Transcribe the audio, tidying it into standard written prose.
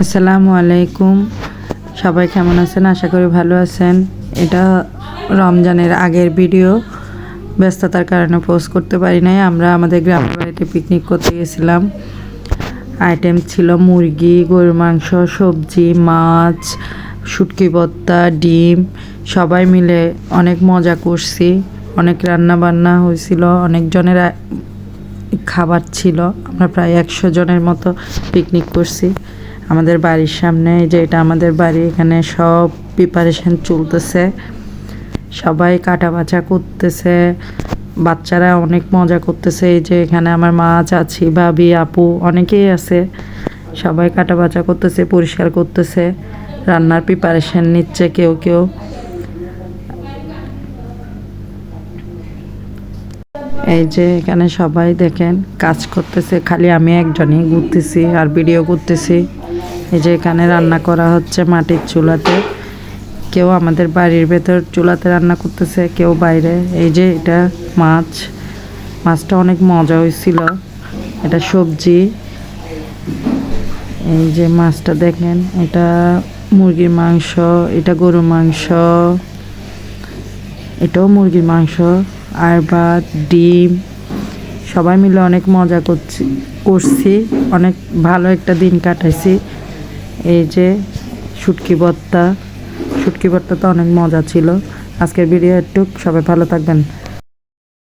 আসসালামু আলাইকুম। সবাই কেমন আছেন? আশা করি ভালো আছেন। এটা রমজানের আগের ভিডিও, ব্যস্ততার কারণে পোস্ট করতে পারি নাই। আমরা আমাদের গ্রামের বাড়িতে পিকনিক করতে গেছিলাম। আইটেম ছিল মুরগি, গরুর মাংস, সবজি, মাছ, শুটকি ভর্তা, ডিম। সবাই মিলে অনেক মজা করছি। অনেক রান্না বান্না হয়েছিল, অনেকজনের খাবার ছিল। আমরা প্রায় 100 জনের মতো পিকনিক করছি আমাদের বাড়ির সামনে। যে এটা আমাদের বাড়ি, এখানে সব প্রিপারেশন চলতেছে, সবাই কাটা বাছা করতেছে, বাচ্চারা অনেক মজা করতেছে। এই যে এখানে আমার মা, চাচি, ভাবি, আপু অনেকেই আছে। সবাই কাটা বাছা করতেছে, পরিষ্কার করতেছে, রান্নার প্রিপারেশন নিচ্ছে কেউ কেউ। এই যে এখানে সবাই দেখেন কাজ করতেছে, খালি আমি একজনই ঘুরতেছি আর ভিডিও করতেছি। এই যে এখানে রান্না করা হচ্ছে মাটির চুলাতে। কেউ আমাদের বাড়ির ভেতর চুলাতে রান্না করতেছে, কেউ বাইরে। এই যে এটা মাছটা অনেক মজা হয়েছিল। এটা সবজি। এই যে মাছটা দেখেন, এটা মুরগির মাংস, এটা গরুর মাংস, এটাও মুরগির মাংস, আর ভাত, ডিম। সবাই মিলে অনেক মজা করছি, অনেক ভালো একটা দিন কাটাইছি। এই যে শুটকি ভর্তা তো অনেক মজা ছিল। আজকের ভিডিও একটু, সবাই ভালো থাকবেন।